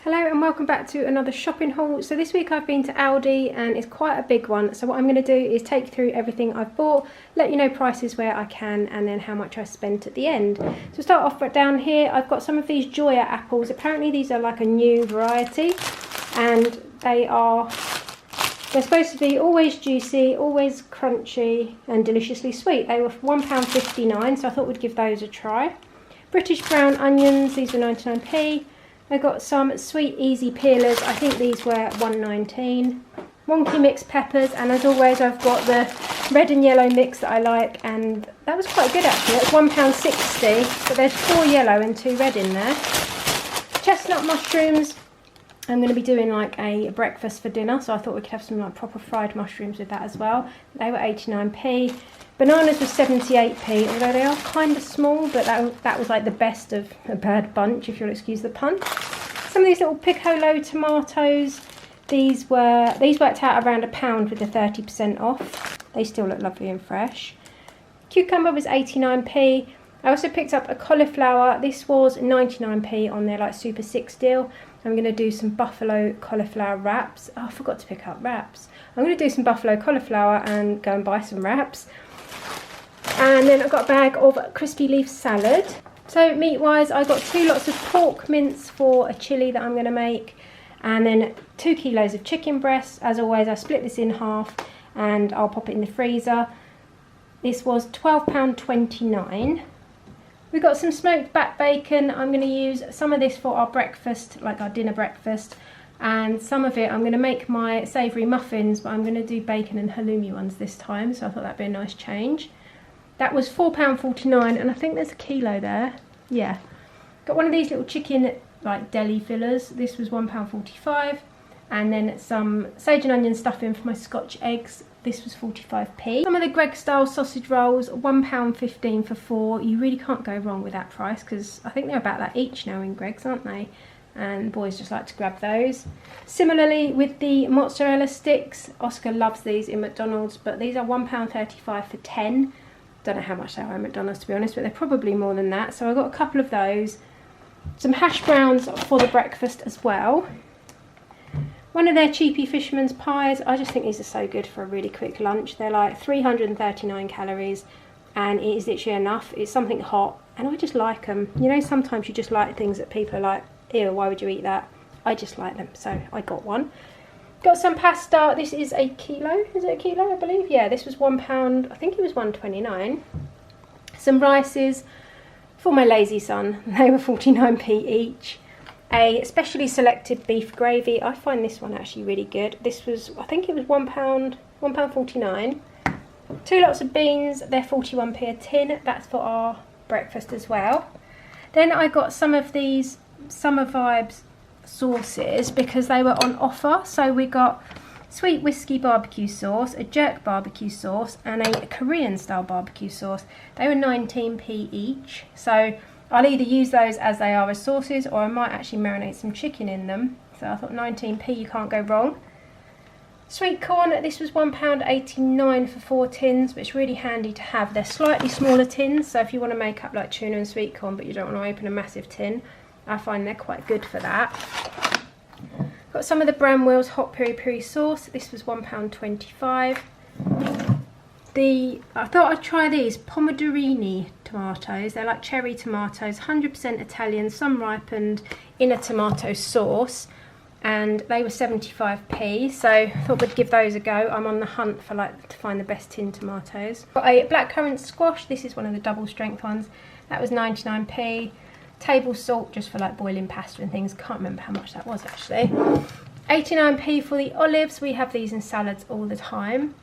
Hello and welcome back to another shopping haul. So this week I've been to Aldi and it's quite a big one. So what I'm going to do is take through everything I've bought, let you know prices where I can and then how much I spent at the end. So start off right down here, I've got some of these Joya apples. Apparently these are like a new variety and they're supposed to be always juicy, always crunchy and deliciously sweet. They were £1.59, so I thought we'd give those a try. British brown onions, these were 99p. I got some sweet easy peelers, I think these were £1.19. Wonky mixed peppers, and as always I've got the red and yellow mix that I like, and that was quite good actually. That's £1.60, but there's 4 yellow and 2 red in there. Chestnut mushrooms, I'm going to be doing like a breakfast for dinner, so I thought we could have some like proper fried mushrooms with that as well. They were 89p. Bananas were 78p, although they are kind of small, but that was like the best of a bad bunch, if you'll excuse the pun. Some of these little piccolo tomatoes, these worked out around £1 with the 30% off. They still look lovely and fresh. Cucumber was 89p. I also picked up a cauliflower. This was 99p on their like Super 6 deal. I'm going to do some buffalo cauliflower wraps. Oh, I forgot to pick up wraps. I'm going to do some buffalo cauliflower and go and buy some wraps. And then I've got a bag of crispy leaf salad. So meat wise, I got 2 lots of pork mince for a chilli that I'm going to make, and then 2 kilos of chicken breasts. As always, I split this in half and I'll pop it in the freezer. This was £12.29. We got some smoked back bacon. I'm going to use some of this for our breakfast, like our dinner breakfast, and some of it I'm going to make my savoury muffins, but I'm going to do bacon and halloumi ones this time, so I thought that'd be a nice change. That was £4.49, and I think there's a kilo there. Yeah. Got one of these little chicken like deli fillers. This was £1.45, and then some sage and onion stuffing for my Scotch eggs. This was 45p. Some of the Greggs style sausage rolls, £1.15 for 4. You really can't go wrong with that price, because I think they're about that each now in Greggs, aren't they? And boys just like to grab those. Similarly with the mozzarella sticks, Oscar loves these in McDonald's, but these are £1.35 for 10. Don't know how much they are at McDonald's, to be honest, but they're probably more than that. So I got a couple of those. Some hash browns for the breakfast as well. One of their cheapy fisherman's pies. I just think these are so good for a really quick lunch. They're like 339 calories and it is literally enough. It's something hot and I just like them. You know, sometimes you just like things that people are like, ew, why would you eat that? I just like them, so I got one. Got some pasta. This is a kilo. Is it a kilo, I believe? Yeah, this was £1. I think it was £1.29. Some rices for my lazy son. They were 49p each. A specially selected beef gravy. I find this one actually really good. This was, I think it was £1.49. 2 lots of beans. They're 41p a tin. That's for our breakfast as well. Then I got some of these Summer Vibes sauces because they were on offer. So we got sweet whiskey barbecue sauce, a jerk barbecue sauce and a Korean style barbecue sauce. They were 19p each, so I'll either use those as they are as sauces or I might actually marinate some chicken in them. So I thought 19p, you can't go wrong. Sweet corn, this was £1.89 for 4 tins, but it's really handy to have. They're slightly smaller tins, so if you want to make up like tuna and sweet corn but you don't want to open a massive tin, I find they're quite good for that. Got some of the Bramwell's hot peri peri sauce. This was £1.25. I thought I'd try these Pomodorini tomatoes. They're like cherry tomatoes, 100% Italian, some ripened in a tomato sauce, and they were 75p. So I thought we'd give those a go. I'm on the hunt for to find the best tin tomatoes. Got a blackcurrant squash. This is one of the double strength ones. That was 99p. Table salt just for like boiling pasta and things. Can't remember how much that was actually. 89p for the olives. We have these in salads all the time.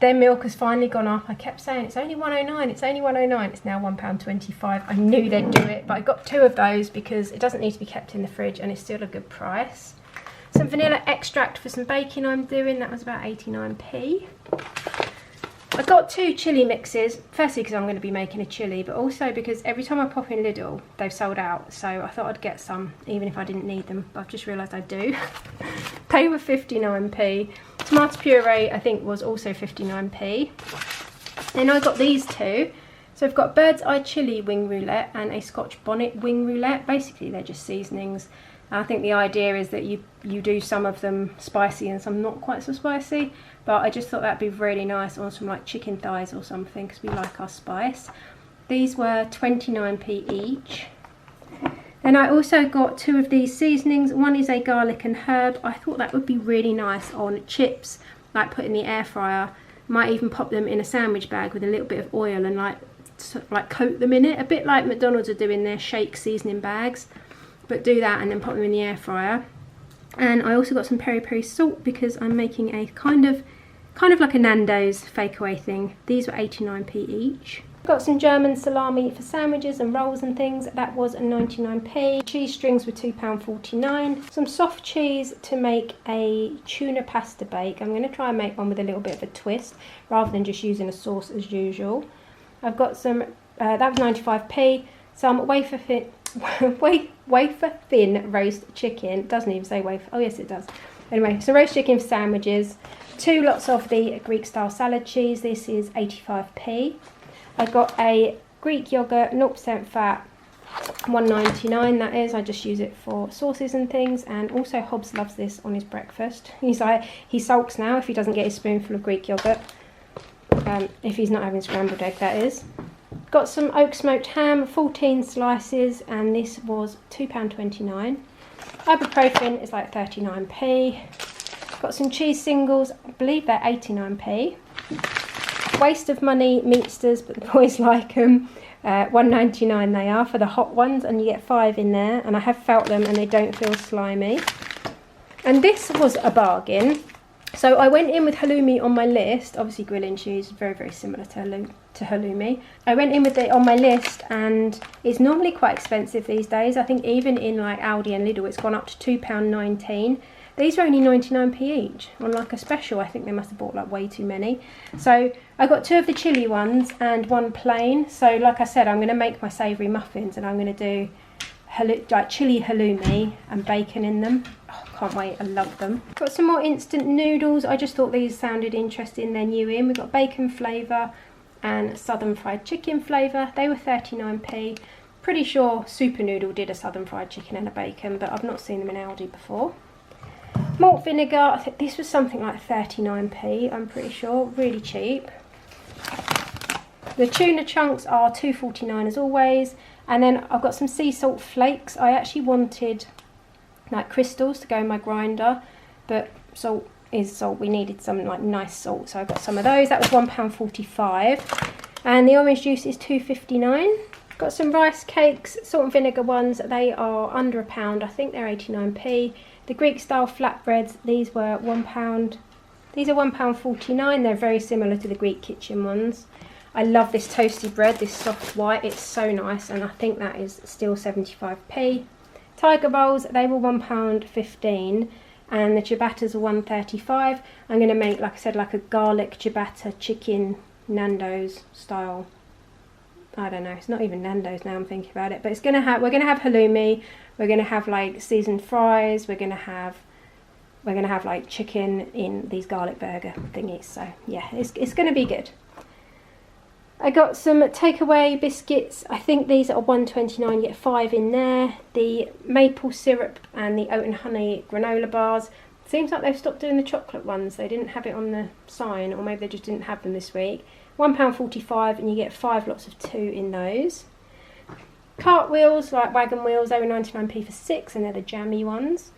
Their milk has finally gone up. I kept saying it's only £1.09, it's only £1.09. It's now £1.25. I knew they'd do it, but I got 2 of those because it doesn't need to be kept in the fridge and it's still a good price. Some vanilla extract for some baking I'm doing. That was about 89p. I got 2 chilli mixes, firstly because I'm going to be making a chilli, but also because every time I pop in Lidl, they've sold out, so I thought I'd get some, even if I didn't need them, but I've just realised I do. They were 59p. Tomato puree, I think, was also 59p. Then I got these 2. So I've got bird's eye chilli wing roulette and a Scotch bonnet wing roulette. Basically, they're just seasonings. And I think the idea is that you do some of them spicy and some not quite so spicy, but I just thought that'd be really nice on some like chicken thighs or something, because we like our spice. These were 29p each. Then I also got 2 of these seasonings. One is a garlic and herb. I thought that would be really nice on chips, like put in the air fryer. Might even pop them in a sandwich bag with a little bit of oil and like coat them in it, a bit like McDonald's are doing their shake seasoning bags. But do that and then pop them in the air fryer. And I also got some peri peri salt because I'm making a kind of like a Nando's fake away thing. These were 89p each. Got some German salami for sandwiches and rolls and things. That was 99p. Cheese strings were £2.49. Some soft cheese to make a tuna pasta bake. I'm going to try and make one with a little bit of a twist rather than just using a sauce as usual. I've got some, that was 95p. Some wafer thin roast chicken. It doesn't even say wafer. Oh yes it does. Anyway, so roast chicken for sandwiches. 2 lots of the Greek style salad cheese. This is 85p. I got a Greek yogurt, 0% fat, $1.99 that is. I just use it for sauces and things. And also Hobbs loves this on his breakfast. He sulks now if he doesn't get his spoonful of Greek yogurt. If he's not having scrambled egg, that is. Got some oak smoked ham, 14 slices, and this was £2.29. Ibuprofen is like 39p. Got some cheese singles, I believe they're 89p. Waste of money meatsters, but the boys like them. $1.99 they are for the hot ones, and you get 5 in there, and I have felt them and they don't feel slimy. And this was a bargain. So I went in with halloumi on my list. Obviously grilling cheese is very, very similar to halloumi. I went in with it on my list, and it's normally quite expensive these days. I think even in like Aldi and Lidl it's gone up to £2.19. These are only 99p each on like a special. I think they must have bought like way too many. So I got 2 of the chilli ones and 1 plain. So like I said, I'm going to make my savoury muffins, and I'm going to do like chilli halloumi and bacon in them. Oh, can't wait, I love them. Got some more instant noodles. I just thought these sounded interesting, they're new in. We've got bacon flavour and southern fried chicken flavour. They were 39p. Pretty sure Super Noodle did a southern fried chicken and a bacon, but I've not seen them in Aldi before. Malt vinegar, I think this was something like 39p, I'm pretty sure, really cheap. The tuna chunks are $2.49 as always. And then I've got some sea salt flakes. I actually wanted like crystals to go in my grinder, but salt is salt. We needed some like nice salt, so I got some of those. That was £1.45. And the orange juice is $2.59. Got some rice cakes, salt and vinegar ones. They are under £1. I think they're 89p. The Greek style flatbreads, these were £1. These are £1.49. They're very similar to the Greek kitchen ones. I love this toasty bread, this soft white, it's so nice, and I think that is still 75p. Tiger rolls, they were £1.15, and the ciabattas are $1.35. I'm going to make, like I said, like a garlic ciabatta chicken Nando's style. I don't know, it's not even Nando's now I'm thinking about it, but it's gonna have, we're gonna have halloumi, we're gonna have like seasoned fries, we're gonna have like chicken in these garlic burger thingies. So yeah, it's gonna be good. I got some takeaway biscuits. I think these are $1.29, you get 5 in there. The maple syrup and the oat and honey granola bars. Seems like they've stopped doing the chocolate ones. They didn't have it on the sign, or maybe they just didn't have them this week. £1.45, and you get 5 lots of 2 in those. Cartwheels, like wagon wheels, they were 99p for 6, and they're the jammy ones.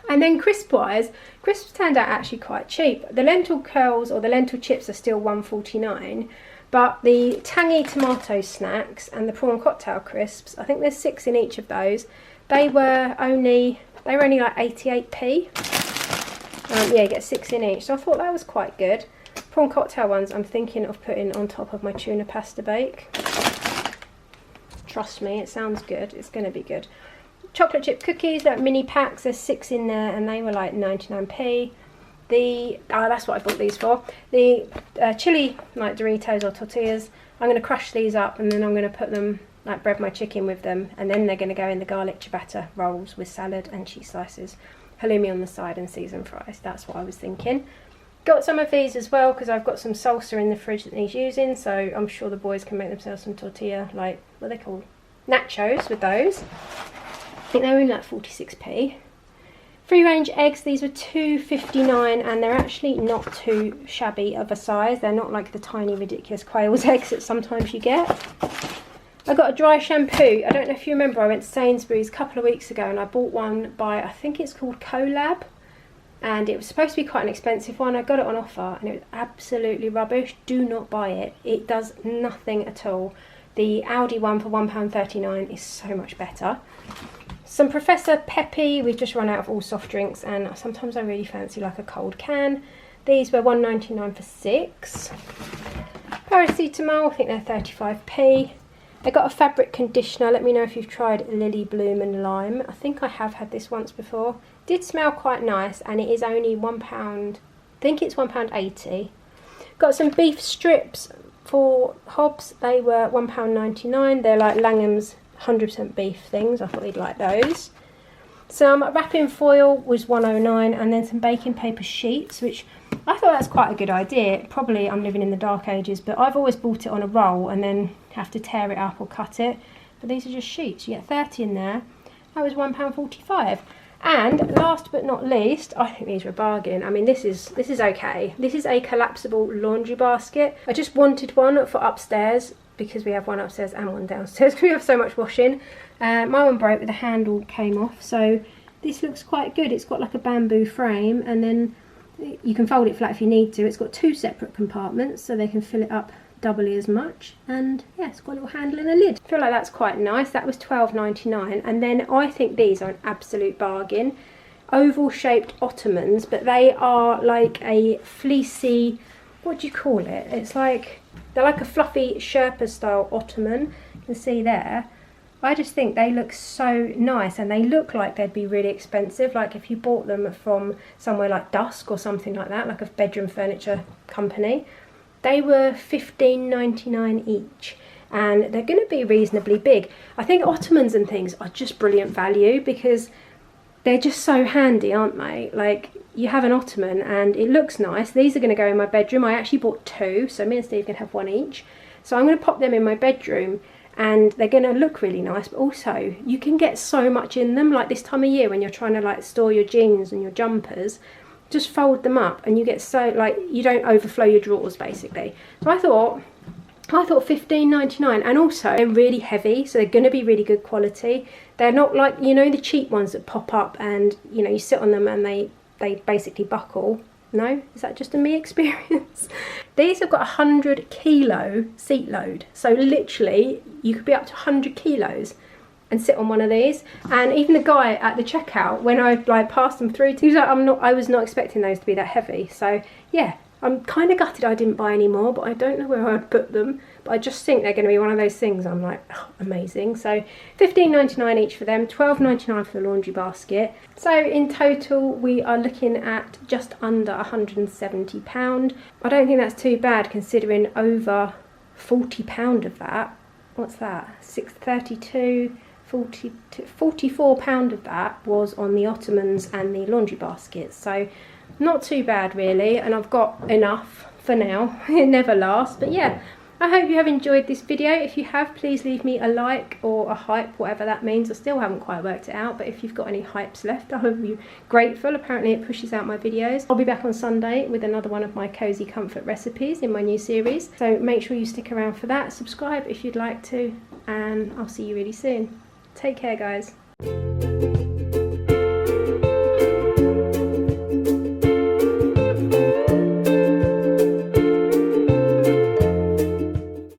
And then crisp-wise, crisps turned out actually quite cheap. The lentil curls or the lentil chips are still $1.49, but the tangy tomato snacks and the prawn cocktail crisps, I think there's 6 in each of those. They were only like 88p. Yeah, you get 6 in each, so I thought that was quite good. Prawn cocktail ones I'm thinking of putting on top of my tuna pasta bake. Trust me, it sounds good. It's going to be good. Chocolate chip cookies, like mini packs, there's 6 in there, and they were like 99p. That's what I bought these for. The chili, like Doritos or tortillas, I'm going to crush these up, and then I'm going to put them, like bread my chicken with them, and then they're going to go in the garlic ciabatta rolls with salad and cheese slices, halloumi on the side and seasoned fries. That's what I was thinking. Got some of these as well because I've got some salsa in the fridge that he's using, so I'm sure the boys can make themselves some tortilla, like what are they called, nachos with those. think they were only like 46p. Free range eggs, these were £2.59 and they're actually not too shabby of a size. They're not like the tiny ridiculous quail's eggs that sometimes you get. I got a dry shampoo. I don't know if you remember, I went to Sainsbury's a couple of weeks ago and I bought one by, I think it's called Collab, and it was supposed to be quite an expensive one. I got it on offer and it was absolutely rubbish. Do not buy it. It does nothing at all. The Aldi one for £1.39 is so much better. Some Professor Peppy. We've just run out of all soft drinks and sometimes I really fancy like a cold can. These were £1.99 for 6. Paracetamol, I think they're 35p. I got a fabric conditioner. Let me know if you've tried Lily Bloom and Lime. I think I have had this once before. Did smell quite nice and it is only £1. I think it's £1.80. Got some beef strips for Hobbs. They were £1.99. They're like Langham's 100% beef things. I thought you'd like those. Some wrapping foil was £1.09 and then some baking paper sheets, which I thought that's quite a good idea. Probably I'm living in the dark ages, but I've always bought it on a roll and then have to tear it up or cut it. But these are just sheets. You get 30 in there. That was £1.45. And last but not least, I think these were a bargain. I mean, this is okay. This is a collapsible laundry basket. I just wanted one for upstairs because we have one upstairs and one downstairs because we have so much washing. My one broke, the handle came off, so this looks quite good. It's got like a bamboo frame and then you can fold it flat if you need to. It's got 2 separate compartments so they can fill it up doubly as much, and yeah, it's got a little handle and a lid. I feel like that's quite nice. That was £12.99. And then I think these are an absolute bargain. Oval shaped ottomans, but they are like a fleecy, what do you call it? It's like, they're like a fluffy Sherpa style ottoman. You can see there. I just think they look so nice and they look like they'd be really expensive. Like if you bought them from somewhere like Dusk or something like that, like a bedroom furniture company. They were £15.99 each and they're going to be reasonably big. I think ottomans and things are just brilliant value because they're just so handy, aren't they? Like you have an ottoman and it looks nice. These are going to go in my bedroom. I actually bought 2, so me and Steve can have one each. So I'm going to pop them in my bedroom and they're going to look really nice, but also you can get so much in them. Like this time of year when you're trying to like store your jeans and your jumpers, just fold them up and you get so, like, you don't overflow your drawers basically. So I thought £15.99, and also they're really heavy, so they're going to be really good quality. They're not like, you know, the cheap ones that pop up and, you know, you sit on them and they basically buckle. No? Is that just a me experience? These have got 100 kilo seat load, so literally you could be up to 100 kilos and sit on one of these. And even the guy at the checkout, when I like passed them through, he was like, I was not expecting those to be that heavy. So yeah, I'm kind of gutted I didn't buy any more, but I don't know where I'd put them. But I just think they're going to be one of those things I'm like, oh, amazing. So £15.99 each for them, £12.99 for the laundry basket. So in total we are looking at just under £170. I don't think that's too bad considering over £40 of that. What's that? £6.32. £44 of that was on the ottomans and the laundry baskets, so not too bad really, and I've got enough for now. It never lasts, but yeah, I hope you have enjoyed this video. If you have, please leave me a like or a hype, whatever that means. I still haven't quite worked it out, but if you've got any hypes left, I would be grateful. Apparently it pushes out my videos. I'll be back on Sunday with another one of my cozy comfort recipes in my new series, so make sure you stick around for that. Subscribe if you'd like to, and I'll see you really soon. Take care, guys.